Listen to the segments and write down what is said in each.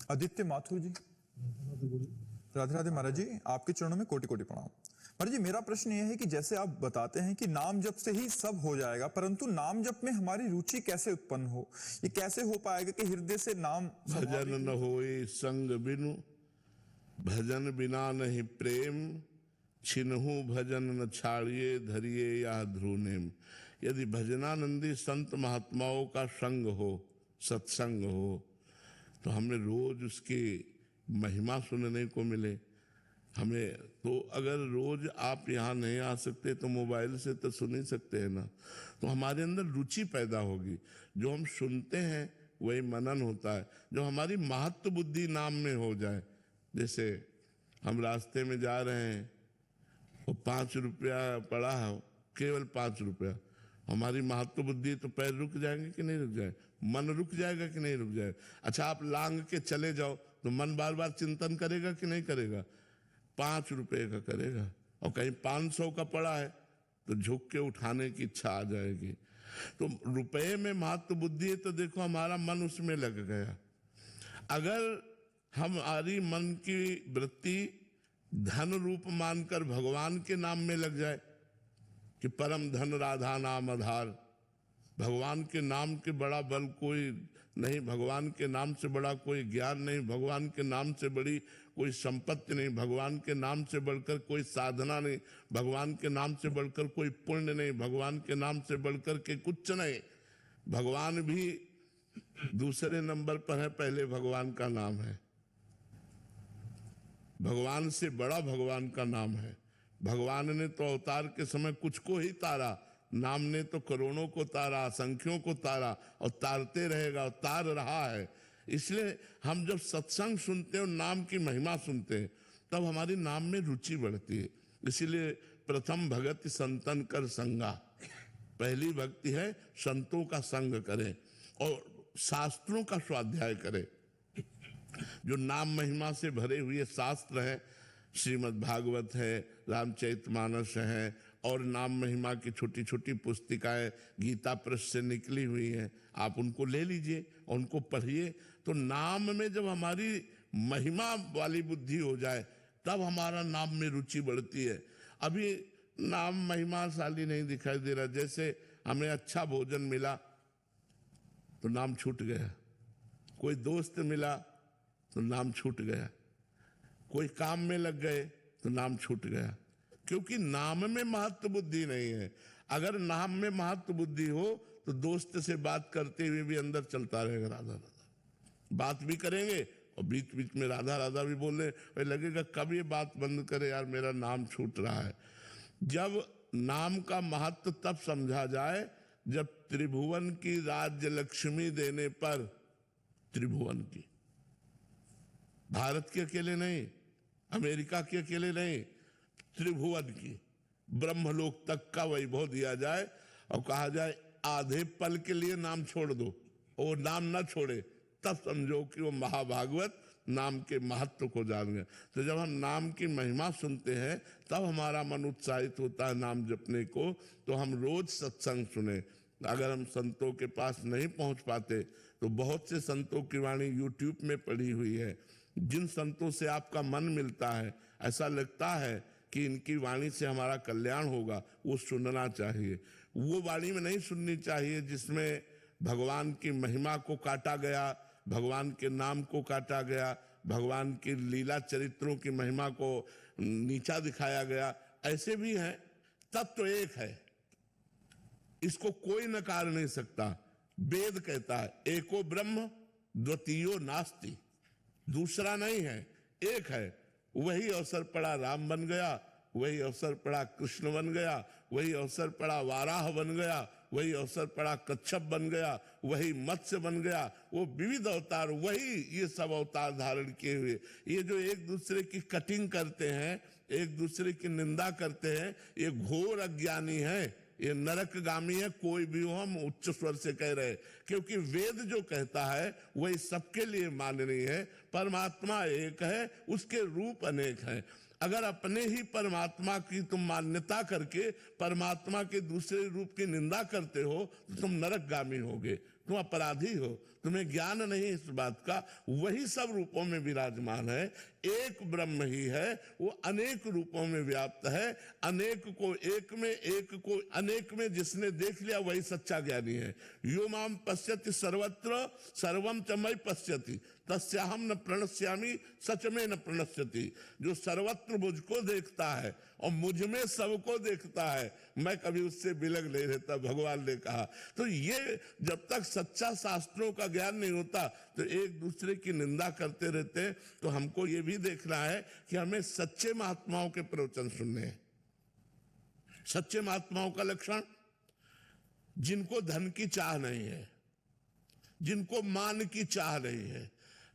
आदित्य माथुर जी, राधे राधे महाराज जी, आपके चरणों में कोटि कोटि प्रणाम। महाराज जी, मेरा प्रश्न यह है कि जैसे आप बताते हैं कि नाम जप से ही सब हो जाएगा, परंतु नाम जप में हमारी रुचि कैसे उत्पन्न हो, ये कैसे हो पाएगा कि हृदय से नाम भजन न होए संग बिनु, भजन बिना नहीं प्रेम, छिन्हु भजन न छाड़िए, धरिए या ध्रुनेम। यदि भजनानंदी संत महात्माओं का संग हो, सत्संग हो, तो हमें रोज उसकी महिमा सुनने को मिले। हमें तो अगर रोज आप यहाँ नहीं आ सकते तो मोबाइल से तो सुन ही सकते हैं ना, तो हमारे अंदर रुचि पैदा होगी। जो हम सुनते हैं वही मनन होता है। जो हमारी महत्व बुद्धि नाम में हो जाए, जैसे हम रास्ते में जा रहे हैं और 5 रुपया पड़ा है, केवल 5 रुपया, हमारी महत्व बुद्धि तो पैर रुक जाएंगे कि नहीं रुक जाए, मन रुक जाएगा कि नहीं रुक जाएगा। अच्छा, आप लांग के चले जाओ तो मन बार बार चिंतन करेगा कि नहीं करेगा, 5 रुपए का करेगा। और कहीं 500 का पड़ा है तो झुक के उठाने की इच्छा आ जाएगी। तो रुपए में महत्व बुद्धि है तो देखो हमारा मन उसमें लग गया। अगर हमारी मन की वृत्ति धन रूप मानकर भगवान के नाम में लग जाए कि परम धन राधा नाम आधार, भगवान के नाम के बड़ा बल कोई नहीं, भगवान के नाम से बड़ा कोई ज्ञान नहीं, भगवान के नाम से बड़ी कोई संपत्ति नहीं, भगवान के नाम से बढ़कर कोई साधना नहीं, भगवान के नाम से बढ़कर कोई पुण्य नहीं, भगवान के नाम से बढ़कर के कुछ नहीं। भगवान भी दूसरे नंबर पर है, पहले भगवान का नाम है। भगवान से बड़ा भगवान का नाम है। भगवान ने तो अवतार के समय कुछ को ही तारा, नाम ने तो करोड़ों को तारा, असंख्यों को तारा, और तारते रहेगा और तार रहा है। इसलिए हम जब सत्संग सुनते हैं और नाम की महिमा सुनते हैं तब हमारी नाम में रुचि बढ़ती है। इसीलिए प्रथम भगति संतन कर संगा, पहली भक्ति है संतों का संग करें और शास्त्रों का स्वाध्याय करें। जो नाम महिमा से भरे हुए शास्त्र हैं, श्रीमद् भागवत है, रामचरितमानस है, और नाम महिमा की छोटी छोटी पुस्तिकाएं गीता प्रेस से निकली हुई हैं, आप उनको ले लीजिए, उनको पढ़िए। तो नाम में जब हमारी महिमा वाली बुद्धि हो जाए तब हमारा नाम में रुचि बढ़ती है। अभी नाम महिमाशाली नहीं दिखाई दे रहा। जैसे हमें अच्छा भोजन मिला तो नाम छूट गया, कोई दोस्त मिला तो नाम छूट गया, कोई काम में लग गए तो नाम छूट गया, क्योंकि नाम में महत्व बुद्धि नहीं है। अगर नाम में महत्व बुद्धि हो तो दोस्त से बात करते हुए भी अंदर चलता रहेगा राधा राधा, बात भी करेंगे और बीच बीच में राधा राधा भी बोले, लगेगा कब ये बात बंद करे यार, मेरा नाम छूट रहा है। जब नाम का महत्व तब समझा जाए जब त्रिभुवन की राज्य लक्ष्मी देने पर, त्रिभुवन की, भारत के अकेले नहीं, अमेरिका के अकेले नहीं, त्रिभुवन की, ब्रह्मलोक तक का वैभव दिया जाए और कहा जाए आधे पल के लिए नाम छोड़ दो, और नाम ना छोड़े, तब समझो कि वो महाभागवत नाम के महत्व को जान गए। तो जब हम नाम की महिमा सुनते हैं तब हमारा मन उत्साहित होता है नाम जपने को। तो हम रोज सत्संग सुने। अगर हम संतों के पास नहीं पहुंच पाते तो बहुत से संतों की वाणी यूट्यूब में पड़ी हुई है। जिन संतों से आपका मन मिलता है, ऐसा लगता है कि इनकी वाणी से हमारा कल्याण होगा, वो सुनना चाहिए। वो वाणी में नहीं सुननी चाहिए जिसमें भगवान की महिमा को काटा गया, भगवान के नाम को काटा गया, भगवान की लीला चरित्रों की महिमा को नीचा दिखाया गया। ऐसे भी हैं। तत्व एक है, इसको कोई नकार नहीं सकता। वेद कहता है एको ब्रह्म द्वितीयो नास्ति, दूसरा नहीं है, एक है। वही अवसर पड़ा राम बन गया, वही अवसर पड़ा कृष्ण बन गया, वही अवसर पड़ा वाराह बन गया, वही अवसर पड़ा कच्छप बन गया, वही मत्स्य बन गया। वो विविध अवतार, वही ये सब अवतार धारण किए हुए। ये जो एक दूसरे की कटिंग करते हैं, एक दूसरे की निंदा करते हैं, ये घोर अज्ञानी है, ये नरकगामी है। कोई भी हो, हम उच्च स्वर से कह रहे, क्योंकि वेद जो कहता है वही सबके लिए माननीय है। परमात्मा एक है, उसके रूप अनेक हैं। अगर अपने ही परमात्मा की तुम मान्यता करके परमात्मा के दूसरे रूप की निंदा करते हो तो तुम नरकगामी होगे, तुम अपराधी हो। तुम्हें ज्ञान नहीं इस बात का, वही सब रूपों में विराजमान है। एक ब्रह्म ही है, वो अनेक रूपों में व्याप्त है। अनेक को एक में, एक को अनेक में जिसने देख लिया वही सच्चा ज्ञानी है। यो माम पश्यति सर्वत्र सर्वम च मयि पश्यति तस्याहम न प्रणश्यामि सच में न प्रणश्यति। जो सर्वत्र मुझको देखता है और मुझ में सबको देखता है, मैं कभी उससे बिलग नहीं रहता, भगवान ने कहा। तो ये जब तक सच्चा शास्त्रों का ज्ञान नहीं होता तो एक दूसरे की निंदा करते रहते हैं। तो हमको ये भी देखना है कि हमें सच्चे महात्माओं के प्रवचन सुनने हैं। सच्चे महात्माओं का लक्षण, जिनको धन की चाह नहीं है, जिनको मान की चाह नहीं है,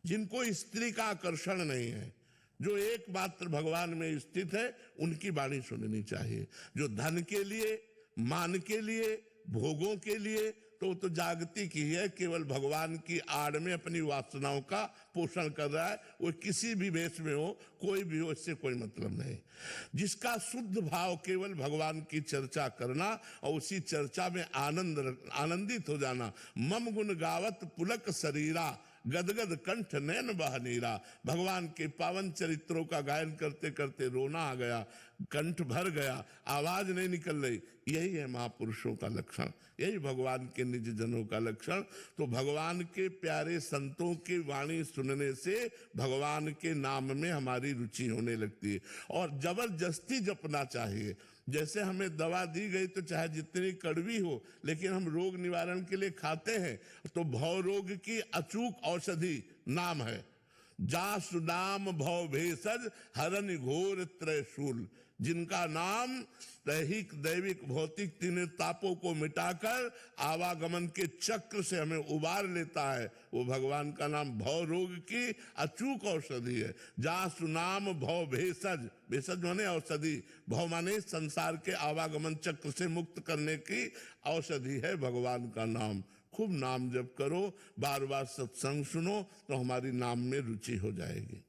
जिनको स्त्री का आकर्षण नहीं है, जो एकमात्र भगवान में स्थित है, उनकी वाणी सुननी चाहिए। जो धन के लिए, मान के लिए, भोगों के लिए, तो जागतिक ही है, केवल भगवान की आड़ में अपनी वासनाओं का पोषण कर रहा है। वो किसी भी वेश में हो, कोई भी हो, इससे कोई मतलब नहीं। जिसका शुद्ध भाव केवल भगवान की चर्चा करना और उसी चर्चा में आनंदित हो जाना। मम गुण गावत पुलक शरीरा गदगद कंठ नैन बह नीरा। भगवान के पावन चरित्रों का गायन करते करते रोना आ गया, कंठ भर गया, आवाज नहीं निकल रही। यही है महापुरुषों का लक्षण, यही भगवान के निज जनों का लक्षण। तो भगवान के प्यारे संतों की वाणी सुनने से भगवान के नाम में हमारी रुचि होने लगती है। और जबरदस्ती जपना चाहिए। जैसे हमें दवा दी गई तो चाहे जितनी कड़वी हो, लेकिन हम रोग निवारण के लिए खाते हैं। तो भव रोग की अचूक औषधि नाम है। जासु नाम भव भेषज हरन घोर त्रयशूल। जिनका नाम दैहिक दैविक भौतिक तीनों तापों को मिटाकर आवागमन के चक्र से हमें उबार लेता है, वो भगवान का नाम भव रोग की अचूक औषधि है। जासु नाम भव भेषज, भेषज माने औषधि, भव माने संसार के आवागमन चक्र से मुक्त करने की औषधि है भगवान का नाम। खूब नाम जप करो, बार बार सत्संग सुनो, तो हमारी नाम में रुचि हो जाएगी।